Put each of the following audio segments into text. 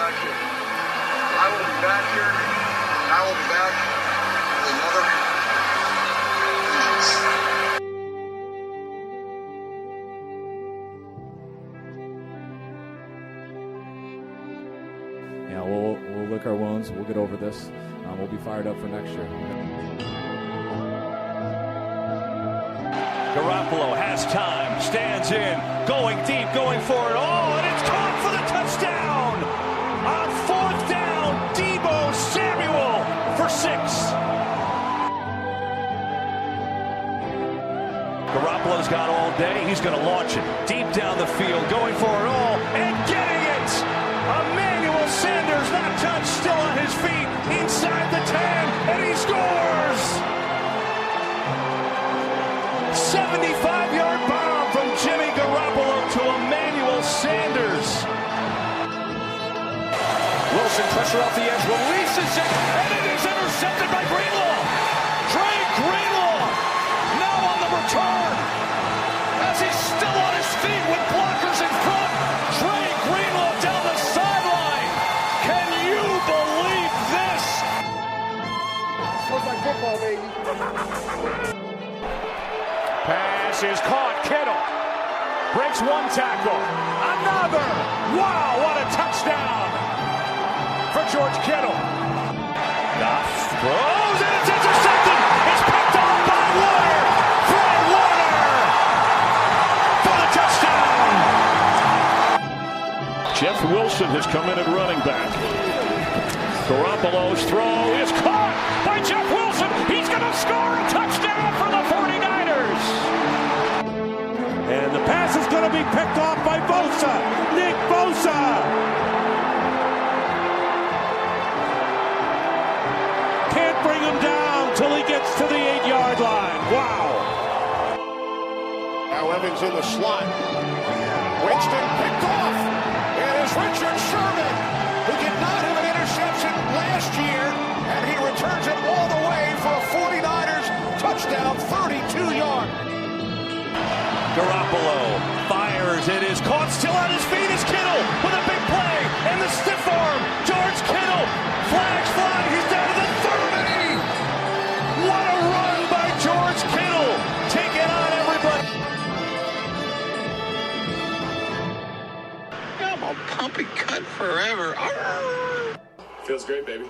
got you. I will be back here. And I will be back with another vengeance. Yeah, we'll lick our wounds. We'll get over this. We'll be fired up for next year. Garoppolo has time, stands in, going deep, going for it all, and it's caught for the touchdown! On fourth down, Deebo Samuel for 6. Garoppolo's got all day. He's going to launch it deep down the field, going for it all, and getting it! Emmanuel Sanders, not touched, still on his feet, inside the 10, and he scores! 75-yard bomb from Jimmy Garoppolo to Emmanuel Sanders. Wilson, pressure off the edge, releases it, and it is intercepted by Greenlaw. Trey Greenlaw now on the return. As he's still on his feet with blockers in front. Trey Greenlaw down the sideline. Can you believe this? Looks like football, baby. Pass is caught. Kittle breaks one tackle. Another. Wow, what a touchdown for George Kittle. Goff throws and it's intercepted. It's picked off by Warner. Fred Warner for the touchdown. Jeff Wilson has come in at running back. Garoppolo's throw is caught by Jeff Wilson. He's going to score a touchdown for the 49ers. And the pass is going to be picked off by Bosa. Nick Bosa. Can't bring him down till he gets to the 8-yard line. Wow. Now Evans in the slot. Winston picked off. It is Richard Sherman, who did not have an interception last year, and he returns it all the way for a 49ers touchdown, 32-yard. Garoppolo fires. It is caught. Still on his feet is Kittle with a big play. And the stiff arm. George Kittle. Flags fly. He's down to the 30. What a run by George Kittle. Taking on everybody. I'm a pumpy cut forever. Feels great, baby.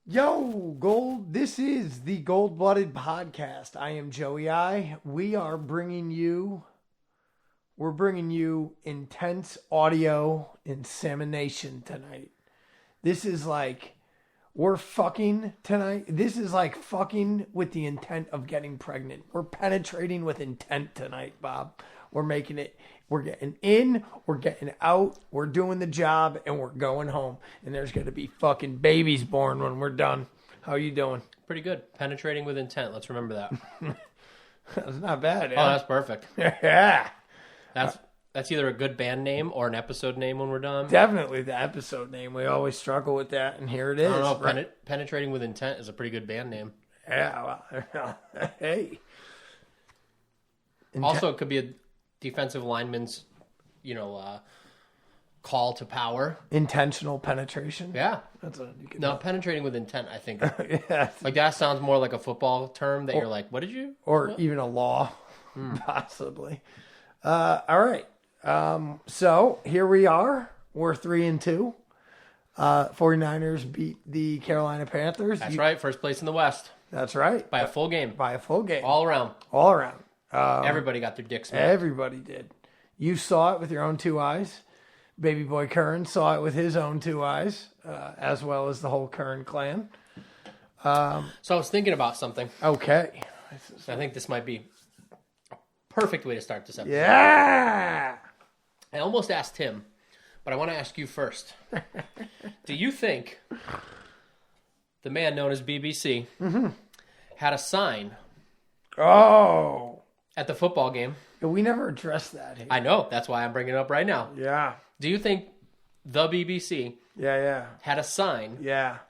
Yo, Gold. This is the Gold Blooded Podcast. I am Joey I. We're bringing you intense audio insemination tonight. This is like, we're fucking tonight. This is like fucking with the intent of getting pregnant. We're penetrating with intent tonight, Bob. We're making it. We're getting in, we're getting out, we're doing the job, and we're going home. And there's going to be fucking babies born when we're done. How you doing? Pretty good. Penetrating with intent. Let's remember that. That's not bad. Oh, that's perfect. Yeah. That's either a good band name or an episode name when we're done. Definitely the episode name. We always struggle with that, and here it is. I don't know. Right? Penetrating with Intent is a pretty good band name. Yeah. Well, hey. Also, it could be a defensive lineman's, call to power. Intentional penetration. Yeah. That's what you can No, penetrating with intent, I think. yeah. Like that sounds more like a football term that you're like, what did you? Or what? even a law, possibly. All right. So here we are. We're 3-2. 49ers beat the Carolina Panthers. That's right. First place in the West. That's right. By a full game. All around. Everybody got their dicks smacked. Everybody did. You saw it with your own two eyes. Baby boy Curran saw it with his own two eyes, as well as the whole Curran clan. So I was thinking about something. Okay. I think this might be a perfect way to start this episode. Yeah! I almost asked him, but I want to ask you first. Do you think the man known as BBC had a sign at the football game? We never addressed that here. I know. That's why I'm bringing it up right now. Yeah. Do you think the BBC had a sign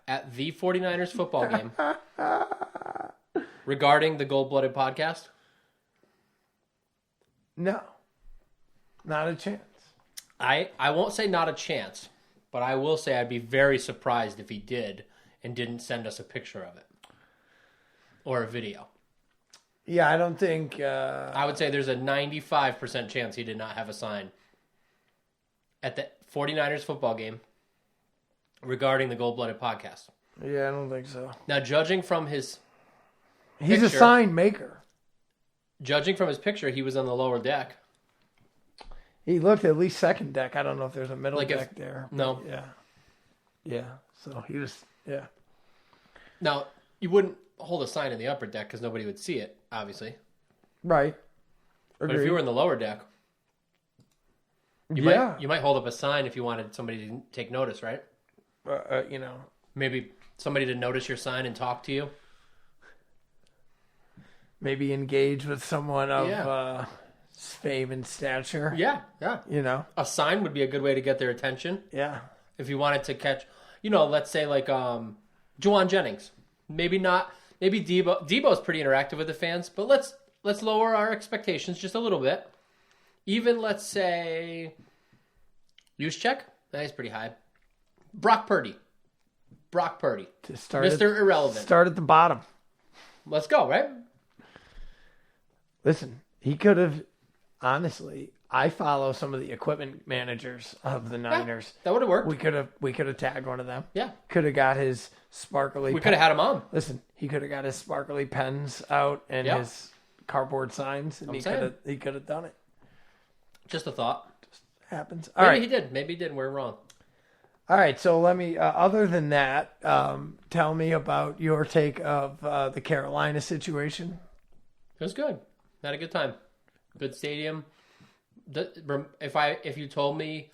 at the 49ers football game regarding the Gold Blooded podcast? No. Not a chance. I won't say not a chance, But I will say I'd be very surprised if he did and didn't send us a picture of it or a video. Yeah, I don't think... I would say there's a 95% chance he did not have a sign at the 49ers football game regarding the Gold-Blooded podcast. Yeah, I don't think so. Now, judging from his He's picture, a sign maker. Judging from his picture, he was on the lower deck. He looked at least second deck. I don't know if there's a middle Like if- deck there. No. Yeah. Yeah. So he was, yeah. Now, you wouldn't hold a sign in the upper deck because nobody would see it, obviously. Right. But Agreed. if you were in the lower deck, you might hold up a sign if you wanted somebody to take notice, right? You know. Maybe somebody to notice your sign and talk to you. Maybe engage with someone of fame and stature. Yeah. You know. A sign would be a good way to get their attention. Yeah. If you wanted to catch, let's say like Juwan Jennings. Maybe not. Maybe Debo. Debo's pretty interactive with the fans, but let's lower our expectations just a little bit. Even let's say Juszczyk. He's pretty high. Brock Purdy. To start Mr. Irrelevant. Start at the bottom. Let's go, right? Listen, he could have, honestly, I follow some of the equipment managers of the Niners. That would have worked. We could have tagged one of them. Yeah. Could have got his sparkly. We could have had him on. Listen, he could have got his sparkly pens out and Yeah. his cardboard signs, and he could have done it. Just a thought. Happens. Maybe he did. Maybe he did. We're wrong. All right. So let me. Other than that, tell me about your take of the Carolina situation. It was good. Had a good time. Good stadium. If you told me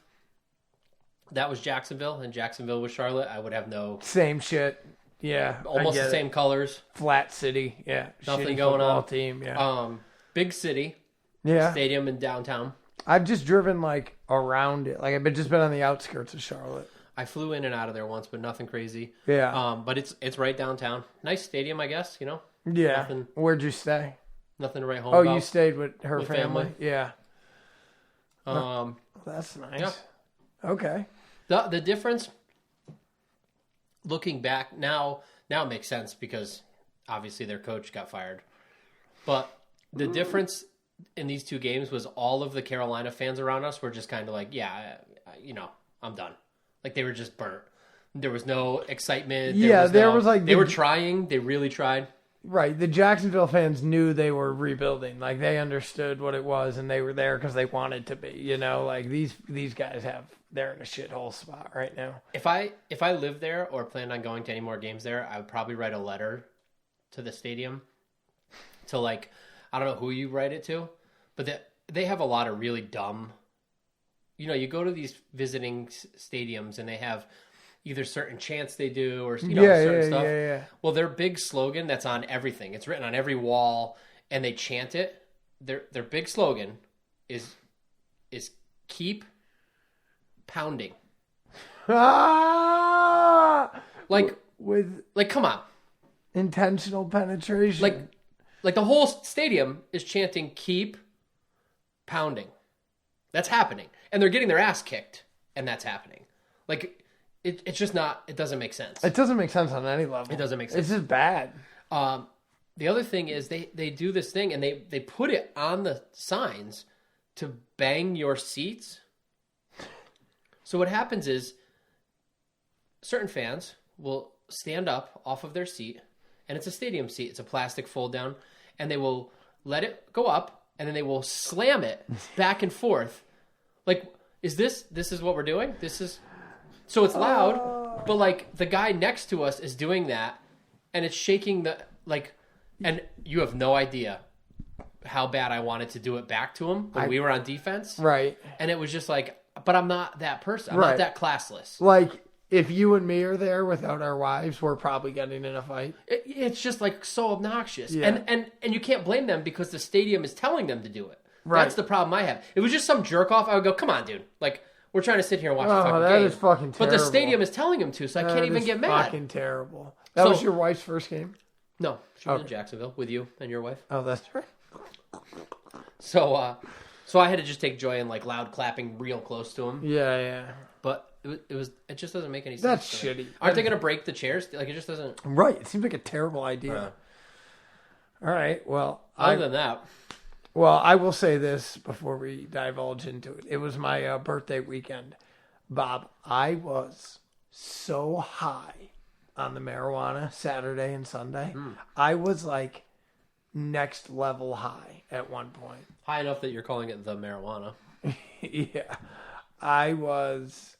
that was Jacksonville and Jacksonville was Charlotte, I would have no Same shit. Yeah. almost the same colors. Flat city. Yeah. Nothing Shitty going football on. Team. Yeah. Big city. Yeah. Stadium in downtown. I've just driven like around it. Like I've just been on the outskirts of Charlotte. I flew in and out of there once, but nothing crazy. Yeah. But it's right downtown. Nice stadium, I guess. Yeah. Nothing. Where'd you stay? Nothing to write home Oh, about. you stayed with her With family? family. Yeah. Um, That's nice. Yeah. Okay. The difference, looking back now it makes sense because obviously their coach got fired. But the difference in these two games was all of the Carolina fans around us were just kind of like, yeah, I'm done. Like they were just burnt. There was no excitement. They were trying. They really tried. Right. The Jacksonville fans knew they were rebuilding. Like they understood what it was, and they were there because they wanted to be. Like these guys they're in a shithole spot right now. If I lived there or planned on going to any more games there, I would probably write a letter to the stadium to like, I don't know who you write it to, but they have a lot of really dumb. You go to these visiting stadiums and they have either certain chants they do or certain stuff. Yeah. Well, their big slogan that's on everything. It's written on every wall, and they chant it. Their big slogan is keep pounding. Like come on. Intentional penetration. Like the whole stadium is chanting keep pounding. That's happening. And they're getting their ass kicked, and that's happening. Like it's just not. It doesn't make sense. It doesn't make sense on any level. It doesn't make sense. It's just bad. The other thing is they do this thing, and they put it on the signs to bang your seats. So what happens is certain fans will stand up off of their seat, and it's a stadium seat. It's a plastic fold down, and they will let it go up, and then they will slam it back and forth. Like, this is what we're doing? So it's loud, but like the guy next to us is doing that, and it's shaking and you have no idea how bad I wanted to do it back to him when we were on defense. Right. And it was just like, but I'm not that person. I'm Right. not that classless. Like, if you and me are there without our wives, we're probably getting in a fight. It's just like so obnoxious. Yeah. And you can't blame them because the stadium is telling them to do it. Right. That's the problem I have. It was just some jerk off. I would go, come on, dude. Like, we're trying to sit here and watch a fucking that game. is fucking But the terrible. stadium is telling him to, so I can't even get mad. Fucking terrible. That was your wife's first game? No, she was in Jacksonville with you and your wife. Oh, that's right. So So I had to just take joy in like loud clapping real close to him. Yeah. But it just doesn't make any sense. That's shitty. Aren't they going to break the chairs? Like it just doesn't. Right. It seems like a terrible idea. All right. Well, Other than that, I will say this before we divulge into it. It was my birthday weekend. Bob, I was so high on the marijuana Saturday and Sunday. I was like next level high at one point. high enough that you're calling it the marijuana. Yeah. I was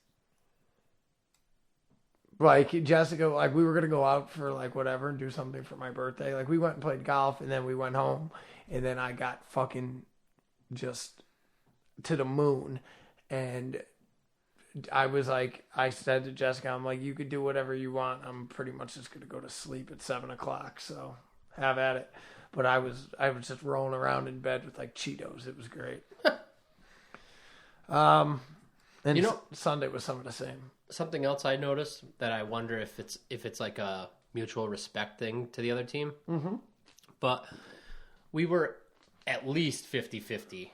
like Jessica, like we were going to go out for like whatever and do something for my birthday. Like we went and played golf and then we went home and then I got fucking just to the moon. And I was like, I said to Jessica, I'm like, you could do whatever you want. I'm pretty much just going to go to sleep at 7:00. So have at it. But I was just rolling around in bed with like Cheetos. It was great. And Sunday was some of the same. Something else I noticed that I wonder if it's like a mutual respect thing to the other team. Mm-hmm. But we were at least 50-50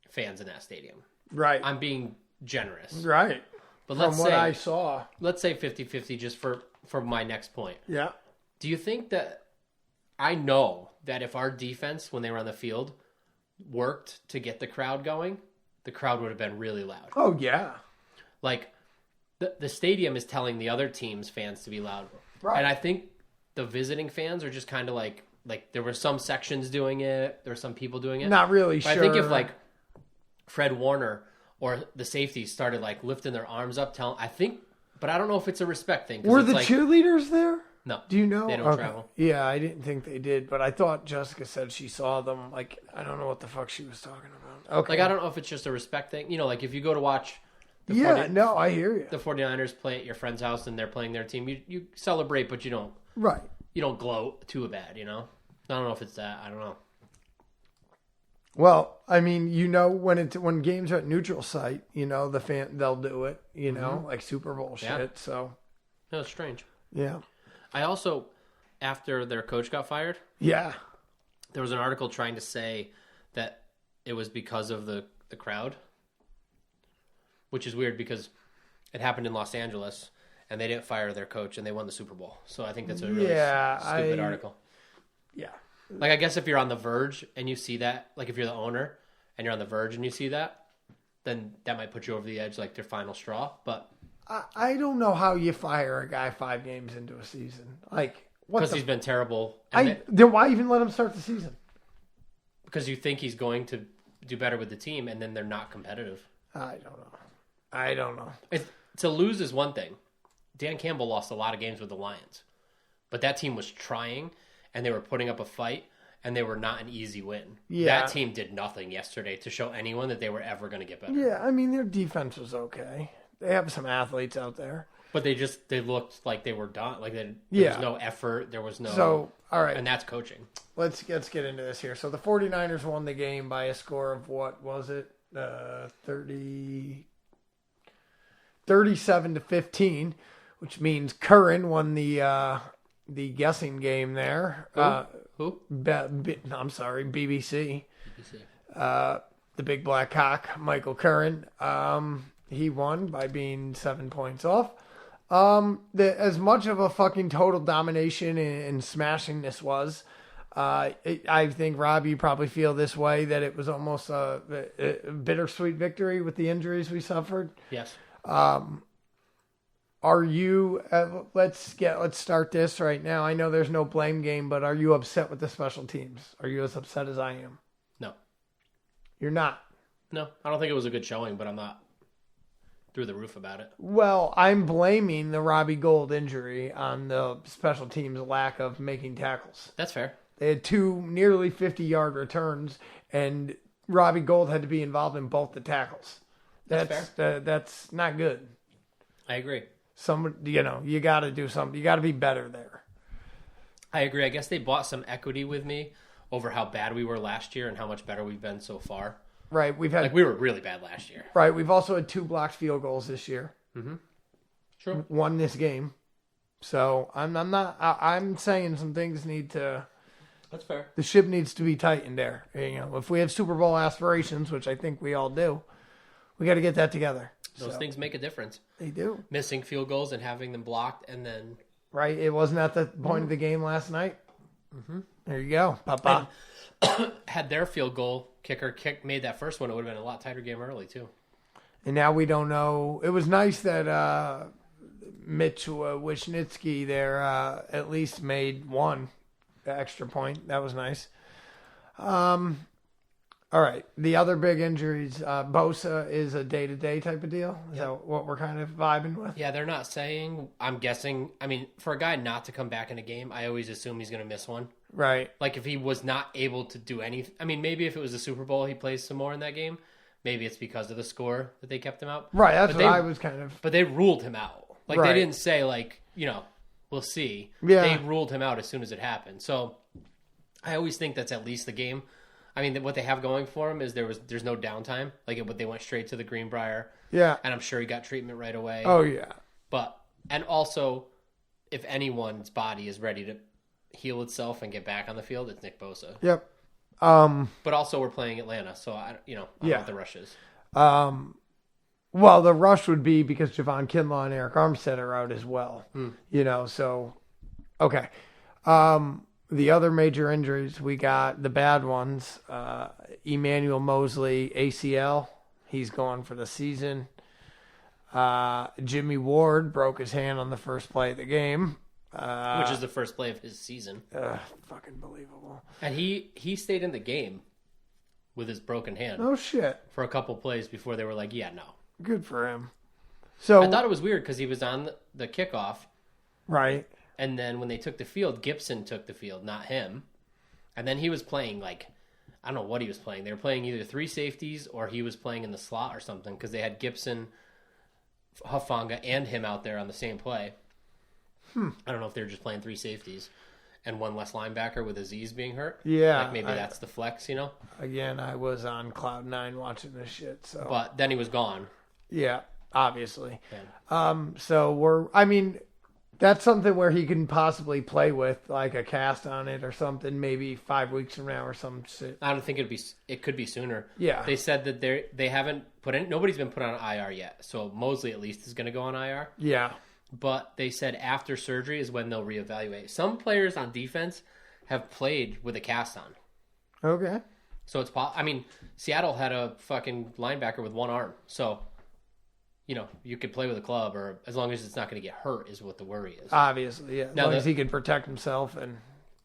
fans in that stadium. Right. I'm being generous. Right. But From what I saw. Let's say 50-50 just for my next point. Yeah. Do you think that I know that if our defense, when they were on the field, worked to get the crowd going, the crowd would have been really loud. Oh, yeah. Like, the stadium is telling the other team's fans to be loud. Right. And I think the visiting fans are just kind of like there were some sections doing it, there were some people doing it. Not really but sure. I think if like Fred Warner or the safeties started like lifting their arms up, but I don't know if it's a respect thing. Were the cheerleaders there? No. Do you know? They don't travel. Yeah, I didn't think they did, but I thought Jessica said she saw them. Like, I don't know what the fuck she was talking about. Okay. Like, I don't know if it's just a respect thing. You know, like if you go to watch I hear you. The 49ers play at your friend's house and they're playing their team, you celebrate, but you don't. Right. You don't gloat too bad, you know? I don't know if it's that. I don't know. Well, I mean, when games are at neutral site, they'll do it, like Super Bowl shit. Yeah. So. No, it's strange. Yeah. I also, after their coach got fired, yeah, there was an article trying to say that it was because of the crowd, which is weird because it happened in Los Angeles and they didn't fire their coach and they won the Super Bowl. So I think that's a really stupid article. Yeah. Like, I guess if you're on the verge and you see that, like if you're the owner and you're on the verge and you see that, then that might put you over the edge, like their final straw. But I don't know how you fire a guy 5 games into a season. Like, because he's been terrible. Then why even let him start the season? Because you think he's going to do better with the team, and then they're not competitive. I don't know. To lose is one thing. Dan Campbell lost a lot of games with the Lions, but that team was trying, and they were putting up a fight, and they were not an easy win. Yeah. That team did nothing yesterday to show anyone that they were ever going to get better. Yeah, I mean, their defense was okay. They have some athletes out there. But they looked like they were done. Like there was no effort. There was no. So, all right. And that's coaching. Let's get into this here. So the 49ers won the game by a score of what was it? 37-15, which means Curran won the guessing game there. Who? I'm sorry, BBC. The big black cock, Michael Curran. He won by being 7 points off. As much of a fucking total domination and smashing this was, I think, Rob, you probably feel this way, that it was almost a bittersweet victory with the injuries we suffered. Yes. Are you, let's start this right now. I know there's no blame game, but are you upset with the special teams? Are you as upset as I am? No. You're not? No, I don't think it was a good showing, but I'm not through the roof about it. Well, I'm blaming the Robbie Gould injury on the special teams' lack of making tackles. That's fair. They had 2 nearly 50-yard returns, and Robbie Gould had to be involved in both the tackles. That's fair. That's not good. I agree. You got to do something. You got to be better there. I agree. I guess they bought some equity with me over how bad we were last year and how much better we've been so far. Right. We were really bad last year. Right. We've also had 2 blocked field goals this year. Mm-hmm. True. Won this game. So I'm saying some things need to That's fair. The ship needs to be tightened there. You know, if we have Super Bowl aspirations, which I think we all do, we got to get that together. Those things make a difference. They do. Missing field goals and having them blocked, and then Right? It wasn't at the point of the game last night. Mm-hmm. There you go, Papa. had their field goal kicker made that first one, it would have been a lot tighter game early too. And now we don't know. It was nice that Mitch Wisniewski there at least made one extra point. That was nice. All right. The other big injuries, Bosa is a day-to-day type of deal. Is that what we're kind of vibing with? Yeah, they're not saying. I'm guessing. I mean, for a guy not to come back in a game, I always assume he's going to miss one. Right. Like if he was not able to do anything. I mean, maybe if it was the Super Bowl, he plays some more in that game. Maybe it's because of the score that they kept him out. Right. That's what I was kind of. But they ruled him out. Like Right. they didn't say like, we'll see. Yeah. They ruled him out as soon as it happened. So I always think that's at least the game. I mean, what they have going for him is there's no downtime. Like they went straight to the Greenbrier. Yeah. And I'm sure he got treatment right away. Oh, yeah. And also, if anyone's body is ready to heal itself and get back on the field, it's Nick Bosa. Yep. But also, we're playing Atlanta, so I don't know what the rush is. Well, the rush would be because Javon Kinlaw and Eric Armstead are out as well. So, okay. The other major injuries, we got the bad ones. Emmanuel Mosley, ACL. He's gone for the season. Jimmy Ward broke his hand on the first play of the game. Which is the first play of his season. Fucking believable. And he stayed in the game with his broken hand. Oh, shit. For a couple plays before they were like, yeah, no. Good for him. So I thought it was weird because he was on the kickoff. Right. And then when they took the field, Gibson took the field, not him. And then he was playing I don't know what he was playing. They were playing either three safeties or he was playing in the slot or something because they had Gibson, Hufanga, and him out there on the same play. I don't know if they were just playing three safeties and one less linebacker with Aziz being hurt. Yeah. Maybe that's the flex, Again, I was on cloud nine watching this shit. So. But then he was gone. Yeah, obviously. Yeah. So that's something where he can possibly play with like a cast on it or something, maybe 5 weeks from now or some shit. I don't think it could be sooner. Yeah. They said that they haven't nobody's been put on IR yet. So Mosley at least is going to go on IR. Yeah. But they said after surgery is when they'll reevaluate. Some players on defense have played with a cast on. Okay. So it's Seattle had a fucking linebacker with one arm. So you could play with a club, or as long as it's not going to get hurt, is what the worry is. Obviously, yeah. As long as he can protect himself.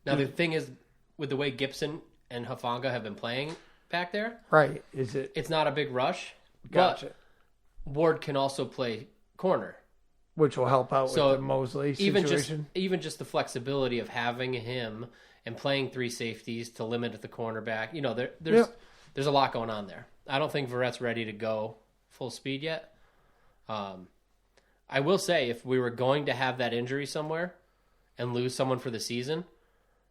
Now, the thing is, with the way Gibson and Hufanga have been playing back there, right? It's not a big rush. Gotcha. But Ward can also play corner, which will help out with the Mosley situation. Even just the flexibility of having him and playing three safeties to limit the cornerback. There's a lot going on there. I don't think Verrett's ready to go full speed yet. I will say, if we were going to have that injury somewhere and lose someone for the season,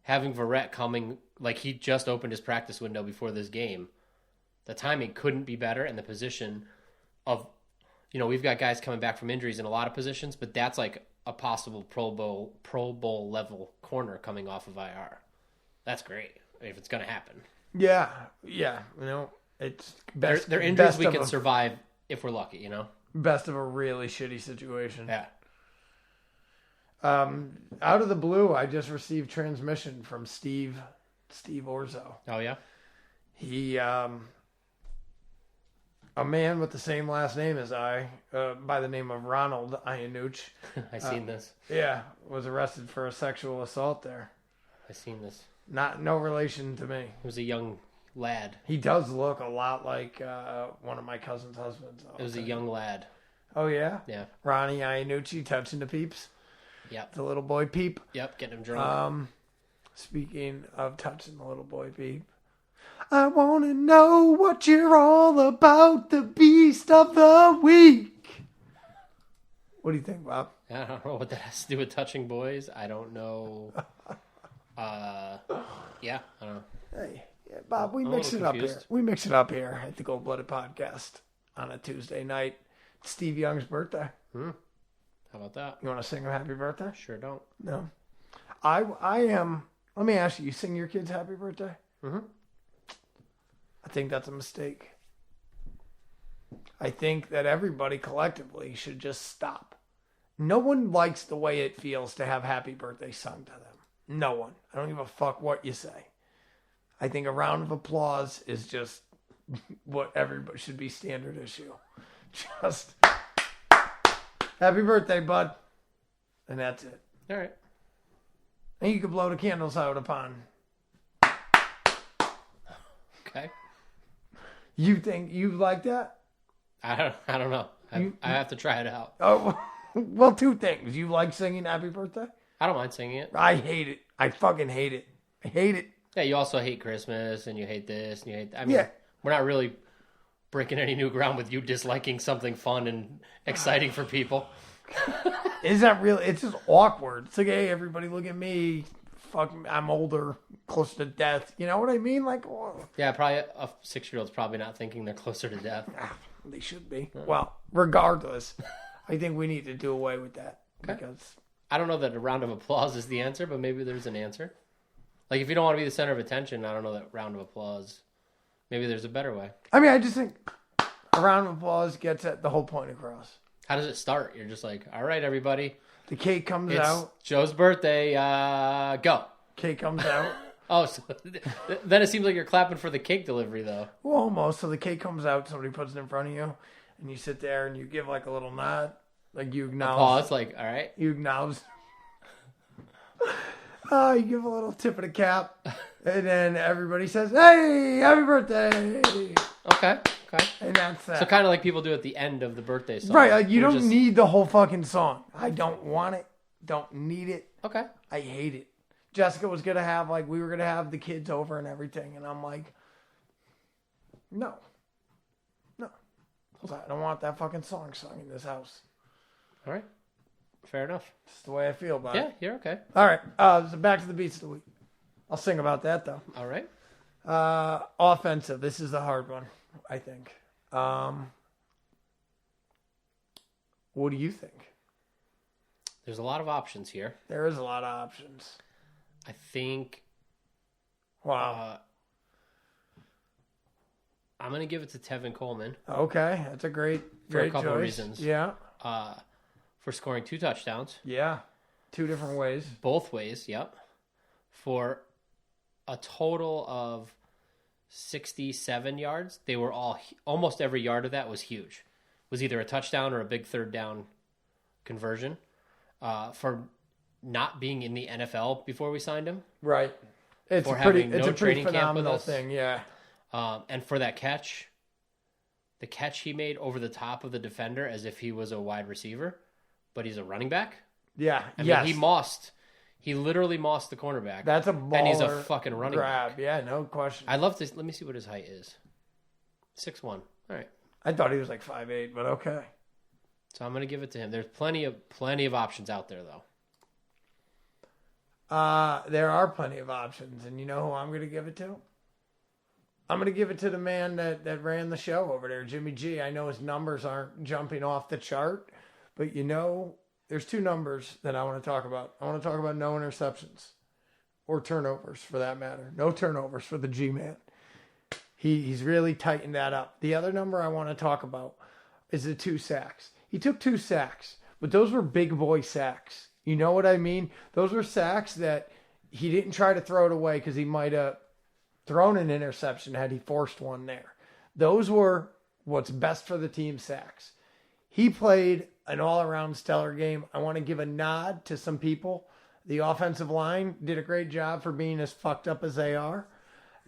having Verrett coming, like he just opened his practice window before this game, the timing couldn't be better, and the position of, we've got guys coming back from injuries in a lot of positions, but that's like a possible Pro Bowl level corner coming off of IR. That's great if it's going to happen. Yeah. It's best. They're injuries we can survive if we're lucky, Best of a really shitty situation. Yeah. Out of the blue, I just received transmission from Steve Orzo. Oh, yeah? He, a man with the same last name as I, by the name of Ronald Iannucci. I seen this. Yeah, was arrested for a sexual assault there. I seen this. No relation to me. He was a young lad. He does look a lot like one of my cousin's husbands. It was a young lad. Oh, yeah? Yeah. Ronnie Iannucci touching the peeps. Yep. The little boy peep. Yep, getting him drunk. Speaking of touching the little boy peep, I want to know what you're all about, the beast of the week. What do you think, Bob? I don't know what that has to do with touching boys. I don't know. Yeah, I don't know. Hey, yeah, Bob, we mix it up here. We mix it up here at the Gold Blooded Podcast on a Tuesday night. It's Steve Young's birthday. How about that? You want to sing him happy birthday? Sure don't. No. I am Let me ask you, you sing your kids happy birthday? Mm-hmm. I think that's a mistake. I think that everybody collectively should just stop. No one likes the way it feels to have happy birthday sung to them. No one. I don't give a fuck what you say. I think a round of applause is just what everybody should be standard issue. Just happy birthday, bud. And that's it. All right. And you can blow the candles out upon. Okay. You think you like that? I don't know. I have to try it out. Oh, well, two things. You like singing happy birthday? I don't mind singing it. I hate it. I fucking hate it. I hate it. Yeah, you also hate Christmas, and you hate this, and you hate... I mean, Yeah. We're not really breaking any new ground with you disliking something fun and exciting for people. Is that real? It's just awkward. It's like, hey, everybody look at me. Fuck, I'm older, close to death. You know what I mean? Like, oh. Yeah, probably a 6-year-old's probably not thinking they're closer to death. They should be. Well, regardless, I think we need to do away with that. Okay. Because I don't know that a round of applause is the answer, but maybe there's an answer. Like, if you don't want to be the center of attention, I don't know that round of applause. Maybe there's a better way. I mean, I just think a round of applause gets at the whole point across. How does it start? You're just like, all right, everybody. The cake comes It's out. Joe's birthday. Go. Cake comes out. Oh, so then it seems like you're clapping for the cake delivery, though. Well, almost. So the cake comes out. Somebody puts it in front of you, and you sit there and you give like a little nod, like you acknowledge. Pause, like, all right. You acknowledge. You give a little tip of the cap, and then everybody says, "Hey, happy birthday!" Okay. And that's that. So kind of like people do at the end of the birthday song. Right, like you You're don't just- need the whole fucking song. I don't want it. Don't need it. Okay. I hate it. Jessica was gonna have we were gonna have the kids over and everything, and I'm like, no. I don't want that fucking song sung in this house. All right. Fair enough. It's the way I feel about Yeah, it. you're okay. All right. So back to the beats of the week. I'll sing about that though. All right. Offensive. This is the hard one, I think. What do you think? There's a lot of options here. There is a lot of options. I think Wow. I'm going to give it to Tevin Coleman Okay, that's a great for a couple choice. of reasons. Yeah. For scoring 2 touchdowns. Yeah. 2 different ways. Both ways, yep. For a total of 67 yards. They were all, almost every yard of that was huge. Was either a touchdown or a big third down conversion. For not being in the NFL before we signed him. Right. It's For a pretty, having it's no a pretty training camp with phenomenal us. thing, yeah. And for that catch, the catch he made over the top of the defender as if he was a wide receiver, but he's a running back. Yeah. I yes. mean, he literally mossed the cornerback. That's a baller and he's a fucking running grab. back. Yeah, no question. I'd love to, let me see what his height is. 6'1". All right. I thought he was like 5'8", but okay. So I'm going to give it to him. There's plenty of options out there, though. There are plenty of options, and you know who I'm going to give it to? I'm going to give it to the man that ran the show over there, Jimmy G. I know his numbers aren't jumping off the chart, but there's 2 numbers that I want to talk about. I want to talk about no interceptions or turnovers, for that matter. No turnovers for the G-man. He's really tightened that up. The other number I want to talk about is the 2 sacks. He took 2 sacks, but those were big boy sacks. You know what I mean? Those were sacks that he didn't try to throw it away because he might have thrown an interception had he forced one there. Those were what's best for the team sacks. He played an all-around stellar game. I want to give a nod to some people. The offensive line did a great job for being as fucked up as they are.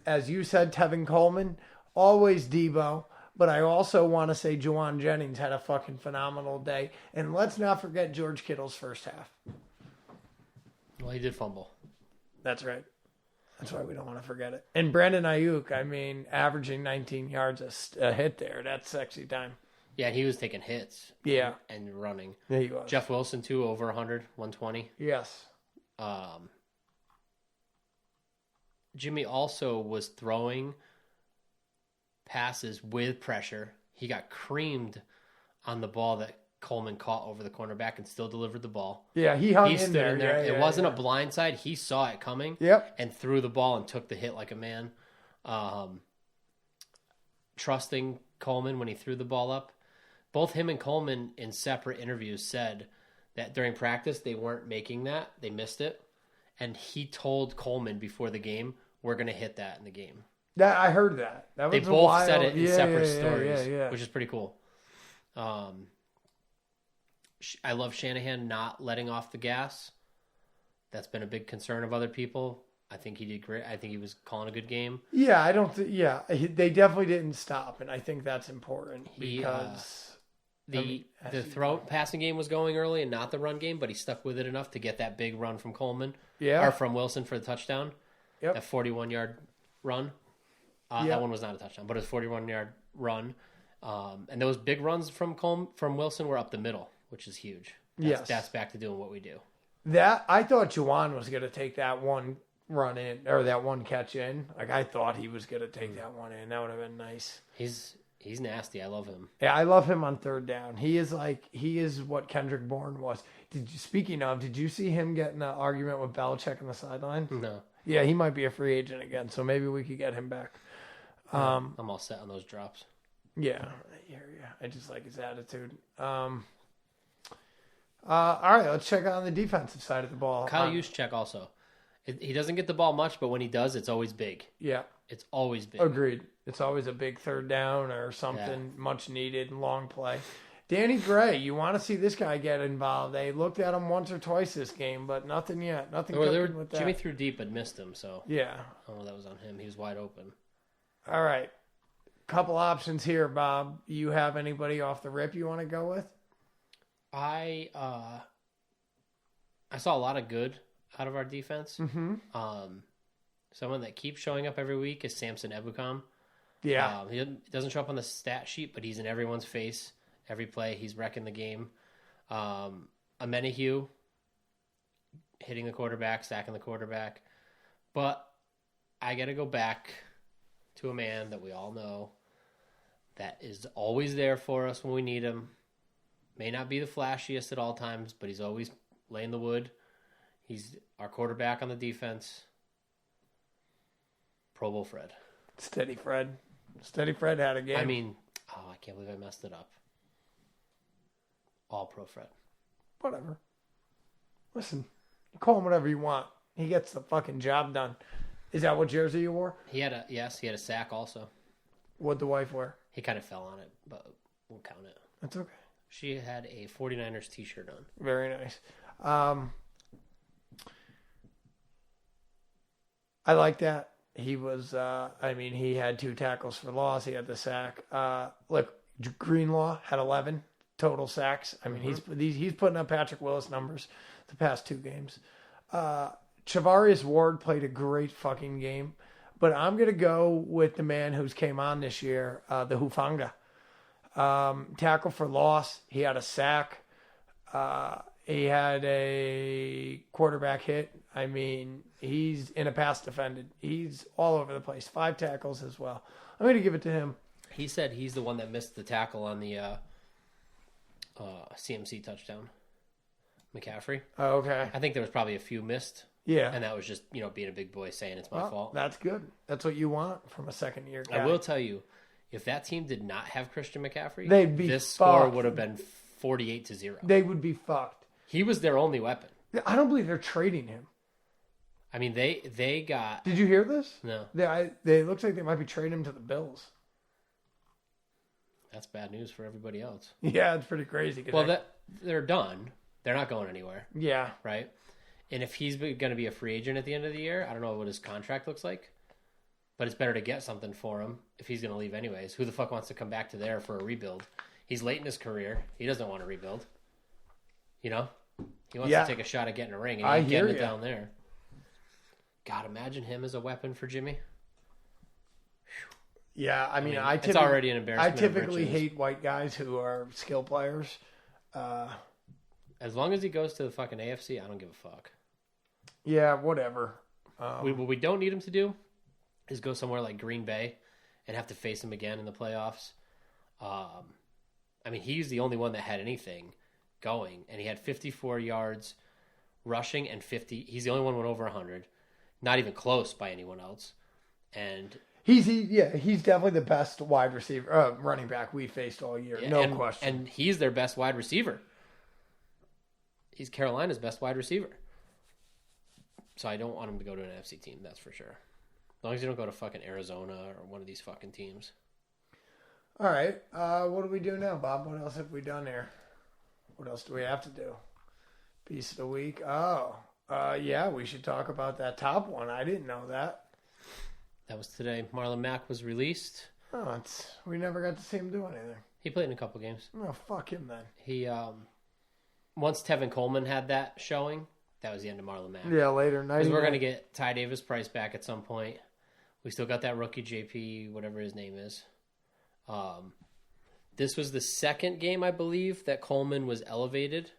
As you said, Tevin Coleman, always Debo. But I also want to say Juwan Jennings had a fucking phenomenal day. And let's not forget George Kittle's first half. Well, he did fumble. That's right. That's why we don't want to forget it. And Brandon Ayuk, I mean, averaging 19 yards a hit there. That's sexy time. Yeah, he was taking hits. Yeah. And running. There you go. Jeff Wilson, too, over 100, 120. Yes. Jimmy also was throwing passes with pressure. He got creamed on the ball that Coleman caught over the cornerback and still delivered the ball. Yeah, he hung He in stood there. in there. Yeah, It wasn't yeah. a blind side. He saw it coming. Yep. And threw the ball and took the hit like a man. Trusting Coleman when he threw the ball up. Both him and Coleman in separate interviews said that during practice they weren't making that. They missed it. And he told Coleman before the game, we're going to hit that in the game. That I heard that. That was They a both wild, said it in separate stories, yeah. which is pretty cool. I love Shanahan not letting off the gas. That's been a big concern of other people. I think he did great. I think he was calling a good game. Yeah, I don't. They definitely didn't stop, and I think that's important because the passing game was going early and not the run game, but he stuck with it enough to get that big run from Coleman, or from Wilson for the touchdown. Yep. That 41-yard run. That one was not a touchdown, but it was a 41-yard run. And those big runs from Wilson were up the middle, which is huge. That's back to doing what we do. That I thought Juwan was going to take that one run in or that one catch in. Like I thought he was going to take that one in. That would have been nice. He's nasty. I love him. Yeah, I love him on third down. He is what Kendrick Bourne was. Speaking of, did you see him get in an argument with Belichick on the sideline? No. Yeah, he might be a free agent again, so maybe we could get him back. I'm all set on those drops. Yeah, I just like his attitude. All right, let's check on the defensive side of the ball. Kyle Juszczyk also. He doesn't get the ball much, but when he does, it's always big. Yeah. It's always big. Agreed. It's always a big third down or something much needed, long play. Danny Gray, you want to see this guy get involved. They looked at him once or twice this game, but nothing yet. Nothing cooking with that. Jimmy threw deep but missed him, so. Yeah. Oh, that was on him. He was wide open. All right. Couple options here, Bob. You have anybody off the rip you want to go with? I saw a lot of good out of our defense. Mm-hmm. Someone that keeps showing up every week is Samson Ebukam. Yeah. He doesn't show up on the stat sheet, but he's in everyone's face every play. He's wrecking the game. Amenahue hitting the quarterback, sacking the quarterback. But I got to go back to a man that we all know that is always there for us when we need him. May not be the flashiest at all times, but he's always laying the wood. He's our quarterback on the defense. Pro Bowl Fred. Steady Fred. Steady Fred had a game. I mean, I can't believe I messed it up. All Pro Fred. Whatever. Listen, you call him whatever you want. He gets the fucking job done. Is that what jersey you wore? He had a sack also. What'd the wife wear? He kind of fell on it, but we'll count it. That's okay. She had a 49ers t-shirt on. Very nice. I like that. He was, he had 2 tackles for loss. He had the sack. Look, Greenlaw had 11 total sacks. I mean, he's putting up Patrick Willis numbers the past 2 games. Chavarius Ward played a great fucking game. But I'm going to go with the man who's came on this year, the Hufanga. Tackle for loss. He had a sack. He had a quarterback hit. I mean, he's in a pass defended. He's all over the place. 5 tackles as well. I'm going to give it to him. He said he's the one that missed the tackle on the CMC touchdown. McCaffrey. Oh, okay. I think there was probably a few missed. Yeah. And that was just, being a big boy saying it's my fault. That's good. That's what you want from a second-year guy. I will tell you, if that team did not have Christian McCaffrey, this score would have been 48-0. They would be fucked. He was their only weapon. I don't believe they're trading him. I mean, they got... Did you hear this? No. They looks like they might be trading him to the Bills. That's bad news for everybody else. Yeah, it's pretty crazy. Well, they're done. They're not going anywhere. Yeah. Right? And if he's going to be a free agent at the end of the year, I don't know what his contract looks like, but it's better to get something for him if he's going to leave anyways. Who the fuck wants to come back to there for a rebuild? He's late in his career. He doesn't want to rebuild. He wants to take a shot at getting a ring, and he's getting it down there. God, imagine him as a weapon for Jimmy. Yeah, I mean, it's already an embarrassment. I typically hate white guys who are skill players. As long as he goes to the fucking AFC, I don't give a fuck. Yeah, whatever. What we don't need him to do is go somewhere like Green Bay and have to face him again in the playoffs. I mean, he's the only one that had anything going, and he had 54 yards rushing and 50. He's the only one who went over 100. Not even close by anyone else. And he's definitely the best wide receiver, running back we faced all year, no question. And he's their best wide receiver. He's Carolina's best wide receiver. So I don't want him to go to an NFC team, that's for sure. As long as you don't go to fucking Arizona or one of these fucking teams. All right. What do we do now, Bob? What else have we done here? What else do we have to do? Piece of the week. Oh, yeah, we should talk about that top one. I didn't know that. That was today. Marlon Mack was released. Oh, we never got to see him do anything. He played in a couple games. Oh, fuck him then. He, once Tevin Coleman had that showing, that was the end of Marlon Mack. Yeah, later. Because we're going to get Ty Davis Price back at some point. We still got that rookie JP, whatever his name is. This was the second game, I believe, that Coleman was elevated.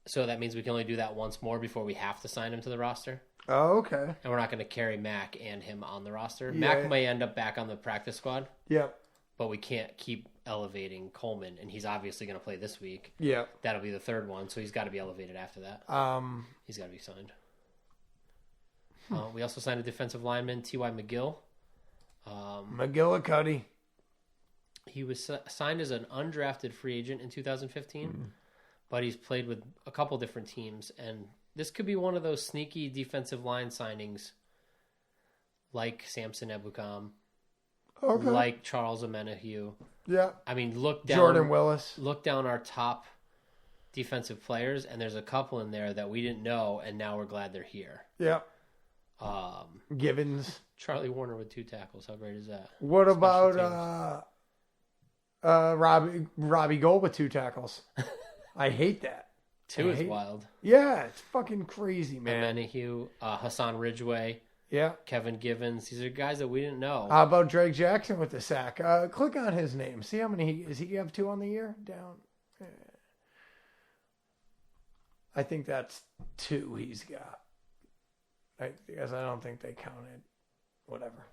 So that means we can only do that once more before we have to sign him to the roster. Oh, okay. And we're not going to carry Mack and him on the roster. Yeah. Mack may end up back on the practice squad. Yep. But we can't keep elevating Coleman, and he's obviously going to play this week. Yep. That'll be the third one, so he's got to be elevated after that. He's got to be signed. We also signed a defensive lineman, T.Y. McGill. McGillicuddy. He was signed as an undrafted free agent in 2015, but he's played with a couple different teams, and this could be one of those sneaky defensive line signings like Samson Ebukam, like Charles Omenihu. Yeah. I mean, look down. Jordan Willis. Look down our top defensive players, and there's a couple in there that we didn't know, and now we're glad they're here. Yeah. Givens. Charlie Warner with 2 tackles. How great is that? What about Robbie Gold with 2 tackles? I hate that. 2 is wild. Yeah, it's fucking crazy, man. Omenihu, Hassan Ridgeway. Yeah. Kevin Givens. These are guys that we didn't know. How about Drake Jackson with the sack? Click on his name. See how many does he have 2 on the year? Down. I think that's 2 he's got. Because I don't think they counted. Whatever.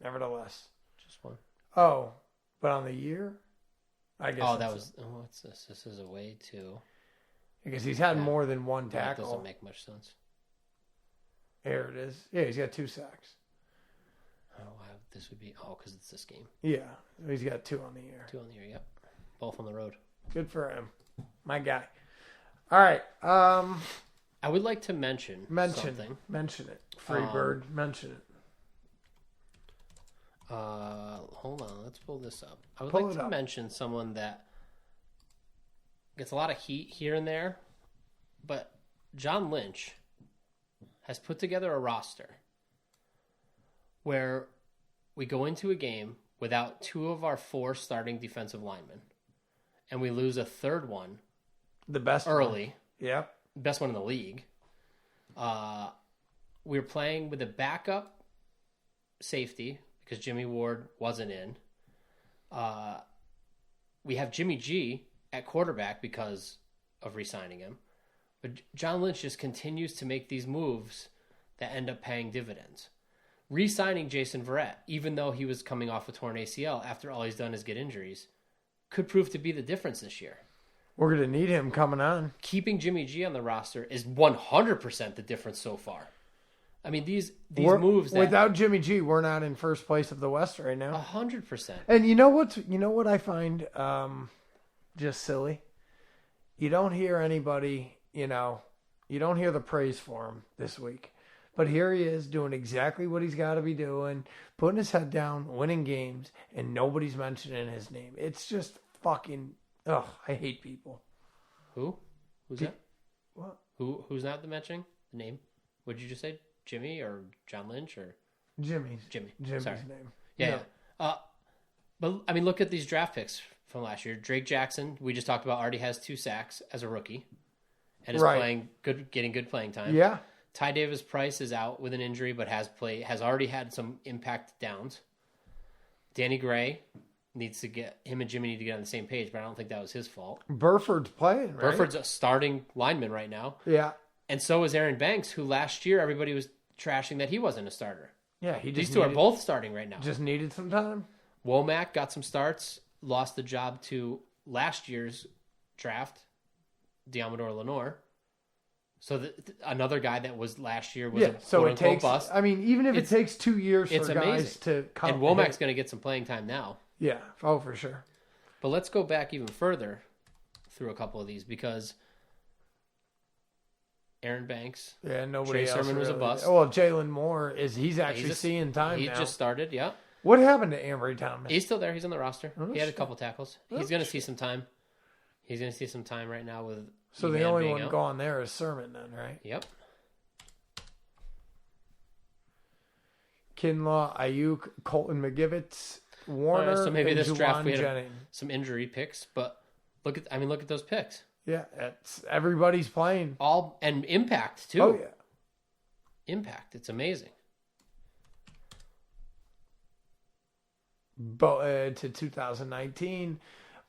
Nevertheless. Just 1. Oh, but on the year? I guess. Oh, that was. What's this? This is away too. Because he's had more than 1 tackle. That doesn't make much sense. Here it is. Yeah, he's got 2 sacks. Oh, wow. This would be. Oh, because it's this game. Yeah, he's got 2 on the year. 2 on the year, yep. Both on the road. Good for him. My guy. All right. I would like to mention something. Mention it. Freebird, mention it. Hold on. Let's pull this up. I would like to mention someone that gets a lot of heat here and there, but John Lynch has put together a roster where we go into a game without 2 of our 4 starting defensive linemen, and we lose a third one. The best early. One. Yep. Best one in the league. We were playing with a backup safety because Jimmy Ward wasn't in. We have Jimmy G at quarterback because of re-signing him. But John Lynch just continues to make these moves that end up paying dividends. Re-signing Jason Verrett, even though he was coming off a torn ACL after all he's done is get injuries, could prove to be the difference this year. We're going to need him coming on. Keeping Jimmy G on the roster is 100% the difference so far. I mean, these moves that, without Jimmy G, we're not in first place of the West right now. 100%. And you know what I find just silly? You don't hear anybody, you don't hear the praise for him this week. But here he is doing exactly what he's got to be doing, putting his head down, winning games, and nobody's mentioning his name. It's just fucking, I hate people. Who? Who's that? What? Who's not the mentioning? The name? What did you just say? Jimmy or John Lynch or? Jimmy's Sorry. name. Yeah. But, I mean, look at these draft picks from last year. Drake Jackson, we just talked about, already has 2 sacks as a rookie and is getting good playing time. Yeah. Ty Davis Price is out with an injury, but has already had some impact downs. Danny Gray needs to him and Jimmy need to get on the same page, but I don't think that was his fault. Burford's playing, right? Burford's a starting lineman right now. Yeah. And so is Aaron Banks, who last year everybody was trashing that he wasn't a starter. Yeah, These 2 are both starting right now. Just needed some time. Womack got some starts, lost the job to last year's draft, Diamador Lenore. So another guy that was last year was a so it takes. bust. I mean, even if it takes 2 years for guys to come, and Womack's going to get some playing time now. Yeah, for sure. But let's go back even further through a couple of these because Aaron Banks, nobody Trey else Sermon was a really. bust. Well, Jalen Moore he's actually seeing time He now. just started, yeah. What happened to Ambry Thomas? He's still there. He's on the roster. He had a shit. couple tackles. He's going to see some time. He's going to see some time right now with. So the E-Man only being one out. gone there is Sermon, then, right? Yep. Kinlaw, Ayuk, Colton McGivitz, Warner, So maybe and this draft we had Jennings. some injury picks, but look at those picks. Yeah, everybody's playing. All and impact too. Oh yeah. Impact. It's amazing. To 2019,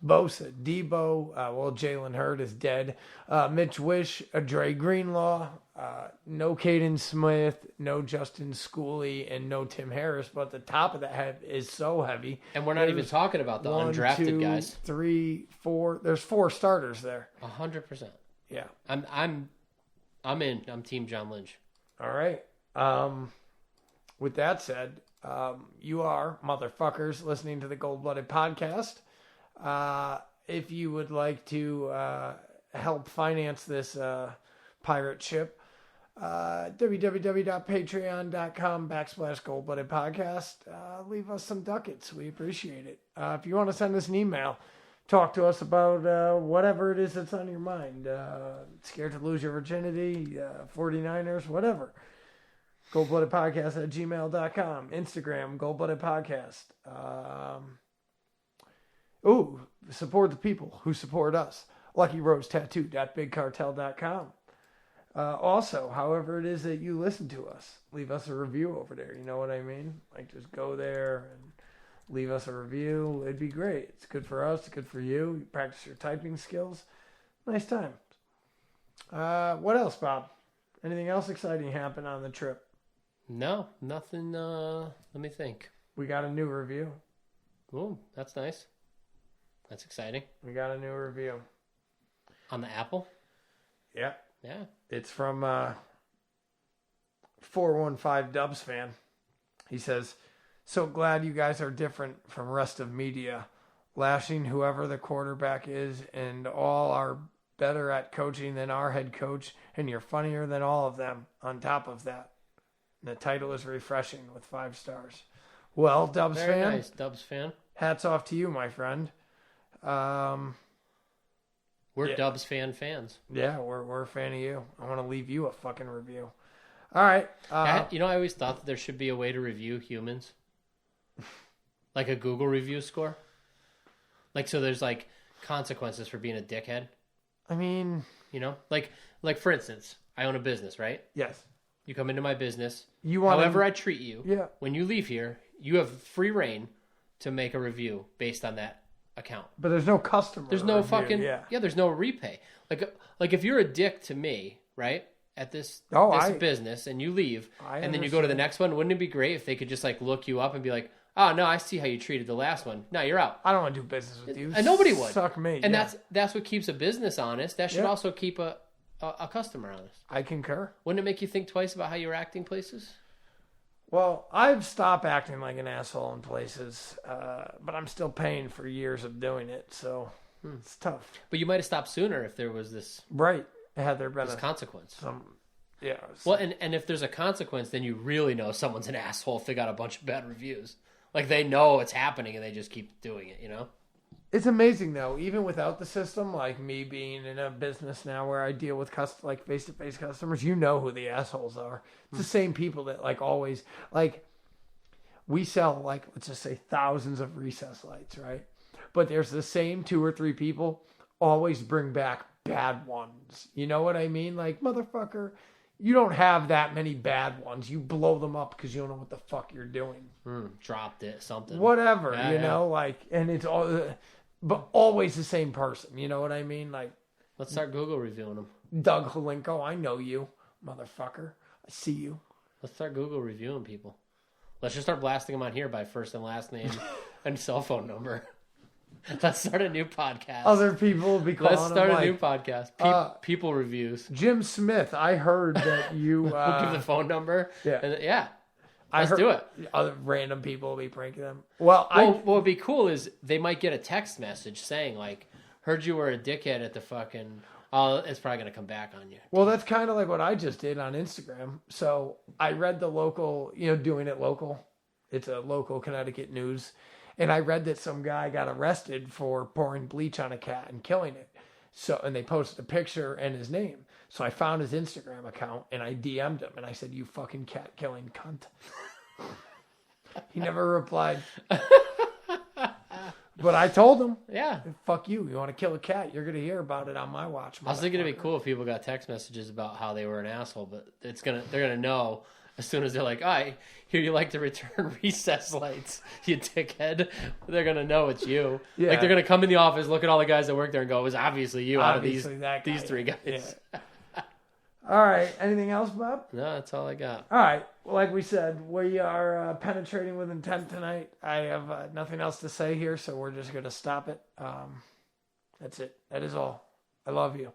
Bosa, Debo, Jalen Hurd is dead. Mitch Wish, Dre Greenlaw, no Caden Smith, no Justin Schooley, and no Tim Harris. But the top of that is so heavy. And we're not even talking about the undrafted guys. 3, 4. There's 4 starters there. 100%. Yeah. I'm in. I'm Team John Lynch. All right. With that said, you are motherfuckers listening to the Gold Blooded Podcast. If you would like to help finance this pirate ship, www.patreon.com/Gold-Blooded Podcast. Leave us some ducats. We appreciate it. If you want to send us an email, talk to us about whatever it is that's on your mind. Scared to lose your virginity, 49ers, whatever. Goldbloodedpodcast@gmail.com. Instagram, Goldblooded Podcast. Support the people who support us. LuckyRoseTattoo.BigCartel.com. Also, however it is that you listen to us, leave us a review over there. You know what I mean? Like, just go there and leave us a review. It'd be great. It's good for us. It's good for you. You practice your typing skills. Nice time. What else, Bob? Anything else exciting happen on the trip? No, nothing. Let me think. We got a new review. Ooh, that's nice. That's exciting. We got a new review. On the Apple? Yeah. Yeah. It's from 415 Dubs fan. He says, so glad you guys are different from rest of media. Lashing whoever the quarterback is and all are better at coaching than our head coach, and you're funnier than all of them on top of that. And the title is refreshing with 5 stars. Well, Dubs Very fan. nice, Dubs fan. Hats off to you, my friend. We're Dubs fans. Yeah, we're a fan of you. I want to leave you a fucking review. All right. I always thought that there should be a way to review humans. Like a Google review score. Like, so there's like consequences for being a dickhead. I mean, You know? Like for instance, I own a business, right? yes. You come into my business. You want However I treat you. Yeah. When you leave here, you have free reign to make a review based on that account. But there's no customer. There's no review, fucking yeah. there's no repay. Like if you're a dick to me, right? At this business and you leave and then you go to the next one, wouldn't it be great if they could just like look you up and be like, "Oh, no, I see how you treated the last one. No, you're out." I don't want to do business with you. And nobody would. Suck me. And yeah. that's what keeps a business honest. That should Yeah. also keep a customer honest. I concur. Wouldn't it make you think twice about how you're acting places? Well, I've stopped acting like an asshole in places, but I'm still paying for years of doing it, so it's tough. But you might have stopped sooner if there was this Right. Had there been consequence. Yeah. Well, and if there's a consequence, then you really know someone's an asshole if they got a bunch of bad reviews. Like they know it's happening and they just keep doing it, you know? It's amazing though, even without the system, like me being in a business now where I deal with like face-to-face customers, you know who the assholes are. It's the same people that like always, like we sell like, let's just say thousands of recess lights, right? But there's the same 2 or 3 people always bring back bad ones. You know what I mean? Like, motherfucker, you don't have that many bad ones. You blow them up because you don't know what the fuck you're doing. Dropped it, something. Whatever, Yeah, you know, like, and it's all, but always the same person. You know what I mean? Like, Let's start Google reviewing them. Doug Holinko, I know you, motherfucker. I see you. Let's start Google reviewing people. Let's just start blasting them on here by first and last name and cell phone number. Let's start a new podcast. Other people will be calling Let's start him a new like, podcast. People reviews. Jim Smith, I heard that you... We'll give the phone number. Yeah. And, yeah. I Let's heard do it. Other random people will be pranking them. What would be cool is they might get a text message saying, like, heard you were a dickhead at the fucking... Oh, it's probably going to come back on you. Well, that's kind of like what I just did on Instagram. So I read the local, doing it local. It's a local Connecticut news. And I read that some guy got arrested for pouring bleach on a cat and killing it. And they posted a picture and his name. So I found his Instagram account and I DM'd him and I said, "You fucking cat killing cunt." He never replied. But I told him, yeah, fuck you. You want to kill a cat? You're going to hear about it on my watch. I was thinking it'd be cool if people got text messages about how they were an asshole, but they're gonna know as soon as they're like, "I hear you like to return recess lights, you dickhead." They're gonna know it's you. Yeah. Like they're gonna come in the office, look at all the guys that work there, and go, "It was obviously you Obviously out of these three guys." Yeah. All right. Anything else, Bob? No, that's all I got. All right. Well, like we said, we are penetrating with intent tonight. I have nothing else to say here, so we're just going to stop it. That's it. That is all. I love you.